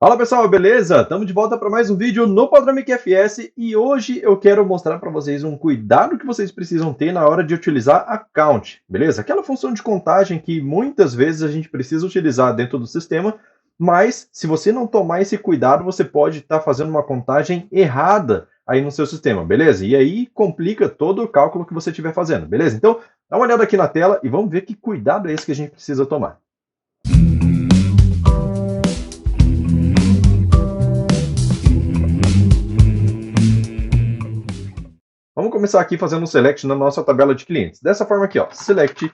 Fala pessoal, beleza? Estamos de volta para mais um vídeo no Padronic FS e hoje eu quero mostrar para vocês um cuidado que vocês precisam ter na hora de utilizar a count, beleza? Aquela função de contagem que muitas vezes a gente precisa utilizar dentro do sistema, mas se você não tomar esse cuidado, você pode estar fazendo uma contagem errada aí no seu sistema, beleza? E aí complica todo o cálculo que você estiver fazendo, beleza? Então, dá uma olhada aqui na tela e vamos ver que cuidado é esse que a gente precisa tomar. Vamos começar aqui fazendo um select na nossa tabela de clientes. Dessa forma aqui, ó, select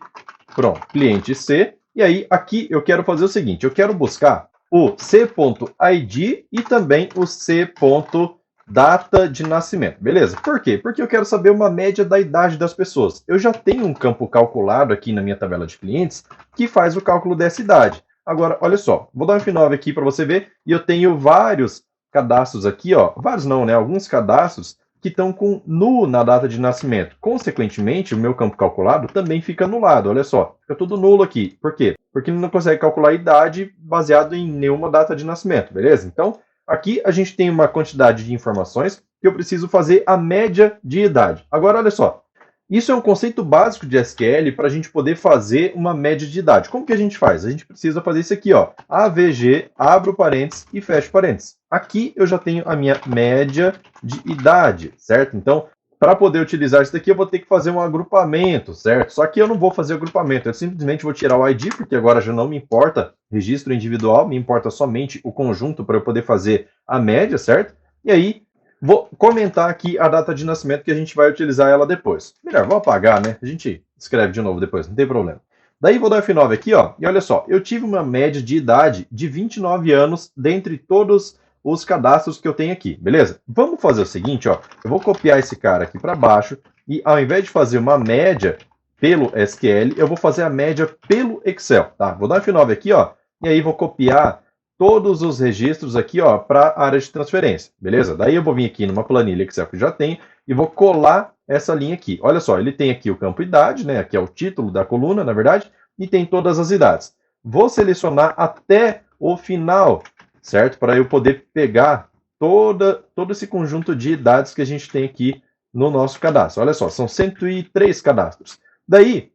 from cliente C. E aí, aqui eu quero fazer o seguinte, eu quero buscar o C.id e também o C.data de nascimento, beleza? Por quê? Porque eu quero saber uma média da idade das pessoas. Eu já tenho um campo calculado aqui na minha tabela de clientes que faz o cálculo dessa idade. Agora, olha só, vou dar um F9 aqui para você ver, e eu tenho vários cadastros aqui, ó, vários não, né? Alguns cadastros que estão com null na data de nascimento. Consequentemente, o meu campo calculado também fica anulado. Olha só, fica tudo nulo aqui. Por quê? Porque ele não consegue calcular a idade baseado em nenhuma data de nascimento, beleza? Então, aqui a gente tem uma quantidade de informações que eu preciso fazer a média de idade. Agora, olha só, isso é um conceito básico de SQL para a gente poder fazer uma média de idade. Como que a gente faz? A gente precisa fazer isso aqui, ó. AVG, abro parênteses e fecho parênteses. Aqui eu já tenho a minha média de idade, certo? Então, para poder utilizar isso daqui, eu vou ter que fazer um agrupamento, certo? Só que eu não vou fazer agrupamento, eu simplesmente vou tirar o ID, porque agora já não me importa registro individual, me importa somente o conjunto para eu poder fazer a média, certo? E aí, vou comentar aqui a data de nascimento que a gente vai utilizar ela depois. Melhor, vou apagar, né? A gente escreve de novo depois, não tem problema. Daí vou dar F9 aqui, ó, e olha só, eu tive uma média de idade de 29 anos dentre todos os cadastros que eu tenho aqui, beleza? Vamos fazer o seguinte, ó, eu vou copiar esse cara aqui para baixo e ao invés de fazer uma média pelo SQL, eu vou fazer a média pelo Excel, tá? Vou dar F9 aqui, ó, e aí vou copiar todos os registros aqui, ó, para a área de transferência, beleza? Daí eu vou vir aqui numa planilha Excel que eu já tenho e vou colar essa linha aqui. Olha só, ele tem aqui o campo idade, né? Aqui é o título da coluna, na verdade, e tem todas as idades. Vou selecionar até o final, certo? Para eu poder pegar todo esse conjunto de idades que a gente tem aqui no nosso cadastro. Olha só, são 103 cadastros. Daí,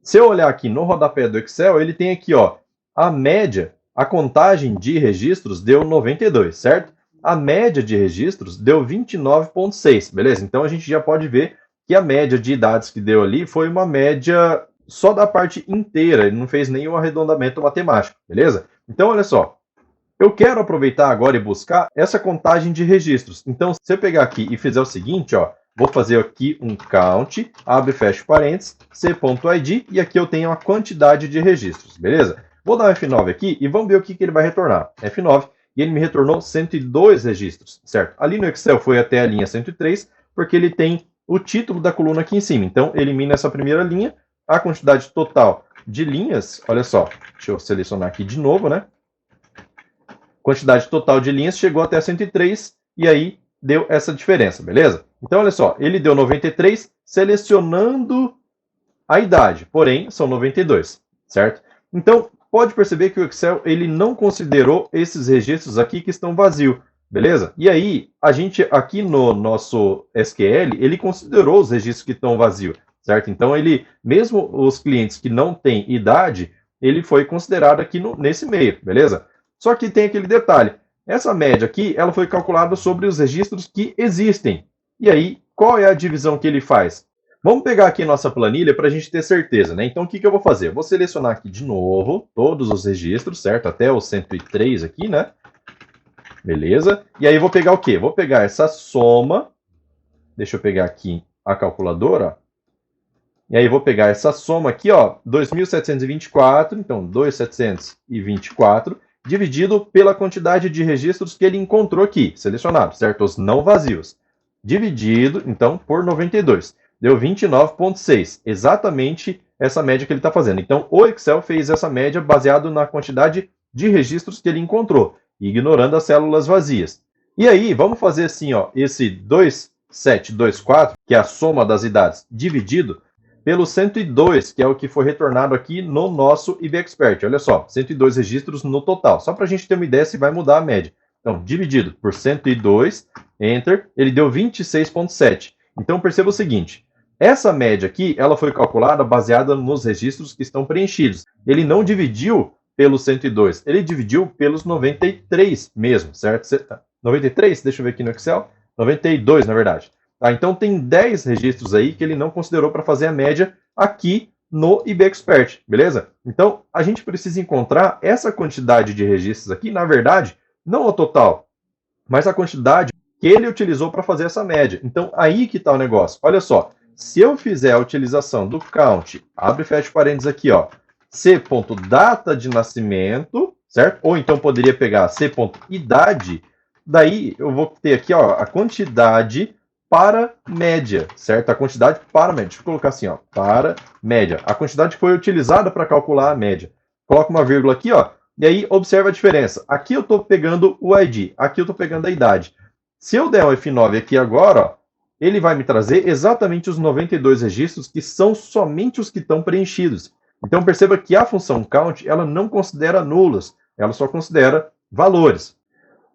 se eu olhar aqui no rodapé do Excel, ele tem aqui, ó, a média, a contagem de registros deu 92, certo? A média de registros deu 29,6, beleza? Então a gente já pode ver que a média de idades que deu ali foi uma média só da parte inteira, ele não fez nenhum arredondamento matemático, beleza? Então olha só, eu quero aproveitar agora e buscar essa contagem de registros. Então, se eu pegar aqui e fizer o seguinte, ó, vou fazer aqui um count, abre e fecha parênteses, c.id, e aqui eu tenho a quantidade de registros, beleza? Vou dar um F9 aqui e vamos ver o que ele vai retornar. F9, e ele me retornou 102 registros, certo? Ali no Excel foi até a linha 103, porque ele tem o título da coluna aqui em cima. Então, elimina essa primeira linha, a quantidade total de linhas, olha só, deixa eu selecionar aqui de novo, né? Quantidade total de linhas chegou até 103 e aí deu essa diferença, beleza? Então, olha só, ele deu 93 selecionando a idade, porém, são 92, certo? Então, pode perceber que o Excel ele não considerou esses registros aqui que estão vazios, beleza? E aí, a gente aqui no nosso SQL, ele considerou os registros que estão vazios, certo? Então, ele, mesmo os clientes que não têm idade, ele foi considerado aqui nesse meio, beleza? Só que tem aquele detalhe. Essa média aqui, ela foi calculada sobre os registros que existem. E aí, qual é a divisão que ele faz? Vamos pegar aqui nossa planilha para a gente ter certeza, né? Então, o que eu vou fazer? Eu vou selecionar aqui de novo todos os registros, certo? Até o 103 aqui, né? Beleza. E aí, eu vou pegar o quê? Vou pegar essa soma. Deixa eu pegar aqui a calculadora. E aí, eu vou pegar essa soma aqui, ó. 2.724. Então, 2.724 dividido pela quantidade de registros que ele encontrou aqui, selecionados, certo? Os não vazios. Dividido, então, por 92. Deu 29,6. Exatamente essa média que ele está fazendo. Então, o Excel fez essa média baseado na quantidade de registros que ele encontrou, ignorando as células vazias. E aí, vamos fazer assim, ó, esse 2.724, que é a soma das idades, dividido pelo 102, que é o que foi retornado aqui no nosso IBExpert. Olha só, 102 registros no total. Só para a gente ter uma ideia se vai mudar a média. Então, dividido por 102, Enter, ele deu 26,7. Então, perceba o seguinte, essa média aqui, ela foi calculada baseada nos registros que estão preenchidos. Ele não dividiu pelos 102, ele dividiu pelos 93 mesmo, certo? 93? Deixa eu ver aqui no Excel. 92, na verdade. Tá, então, tem 10 registros aí que ele não considerou para fazer a média aqui no IBExpert, beleza? Então, a gente precisa encontrar essa quantidade de registros aqui, na verdade, não o total, mas a quantidade que ele utilizou para fazer essa média. Então, aí que está o negócio. Olha só, se eu fizer a utilização do count, abre e fecha parênteses aqui, ó, c.data de nascimento, certo? Ou então poderia pegar c.idade, daí eu vou ter aqui, ó, a quantidade para média, certo? A quantidade para média. Deixa eu colocar assim, ó, para média. A quantidade que foi utilizada para calcular a média. Coloca uma vírgula aqui, ó, e aí observa a diferença. Aqui eu estou pegando o ID, aqui eu estou pegando a idade. Se eu der um F9 aqui agora, ó, ele vai me trazer exatamente os 92 registros que são somente os que estão preenchidos. Então perceba que a função count, ela não considera nulos, ela só considera valores.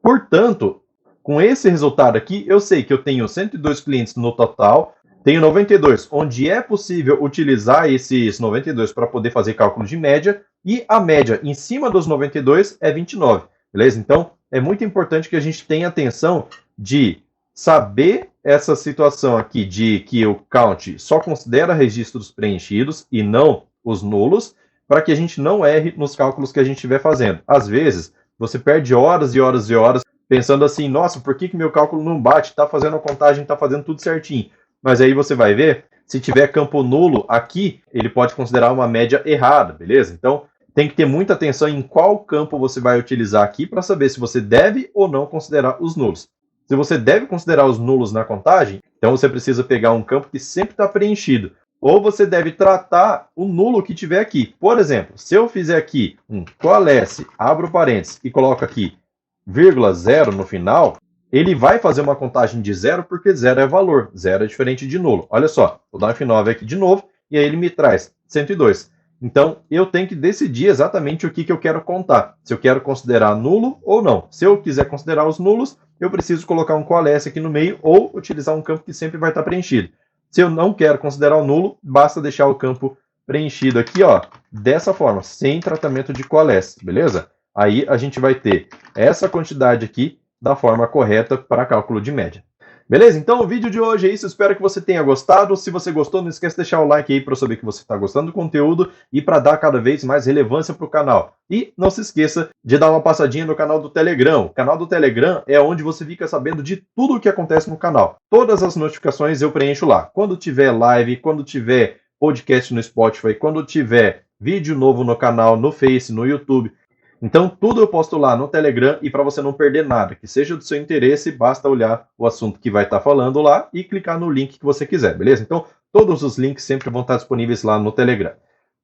Portanto, com esse resultado aqui, eu sei que eu tenho 102 clientes no total, tenho 92, onde é possível utilizar esses 92 para poder fazer cálculo de média, e a média em cima dos 92 é 29, beleza? Então, é muito importante que a gente tenha atenção de saber essa situação aqui de que o count só considera registros preenchidos e não os nulos, para que a gente não erre nos cálculos que a gente estiver fazendo. Às vezes, você perde horas e horas e horas pensando assim, nossa, por que meu cálculo não bate? Está fazendo a contagem, está fazendo tudo certinho. Mas aí você vai ver, se tiver campo nulo aqui, ele pode considerar uma média errada, beleza? Então, tem que ter muita atenção em qual campo você vai utilizar aqui para saber se você deve ou não considerar os nulos. Se você deve considerar os nulos na contagem, então você precisa pegar um campo que sempre está preenchido. Ou você deve tratar o nulo que tiver aqui. Por exemplo, se eu fizer aqui um coalesce, abro parênteses e coloco aqui vírgula 0 no final, ele vai fazer uma contagem de 0 porque 0 é valor, 0 é diferente de nulo. Olha só, vou dar um F9 aqui de novo e aí ele me traz 102. Então, eu tenho que decidir exatamente o que eu quero contar. Se eu quero considerar nulo ou não. Se eu quiser considerar os nulos, eu preciso colocar um coalesce aqui no meio ou utilizar um campo que sempre vai estar preenchido. Se eu não quero considerar o nulo, basta deixar o campo preenchido aqui, ó, dessa forma, sem tratamento de coalesce, beleza? Aí a gente vai ter essa quantidade aqui da forma correta para cálculo de média. Beleza? Então o vídeo de hoje é isso, espero que você tenha gostado. Se você gostou, não esqueça de deixar o like aí para eu saber que você está gostando do conteúdo e para dar cada vez mais relevância para o canal. E não se esqueça de dar uma passadinha no canal do Telegram. O canal do Telegram é onde você fica sabendo de tudo o que acontece no canal. Todas as notificações eu preencho lá. Quando tiver live, quando tiver podcast no Spotify, quando tiver vídeo novo no canal, no Face, no YouTube. Então, tudo eu posto lá no Telegram e para você não perder nada, que seja do seu interesse, basta olhar o assunto que vai estar falando lá e clicar no link que você quiser, beleza? Então, todos os links sempre vão estar disponíveis lá no Telegram.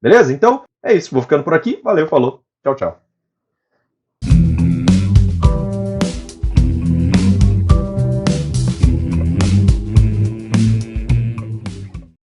Beleza? Então, é isso. Vou ficando por aqui. Valeu, falou. Tchau, tchau.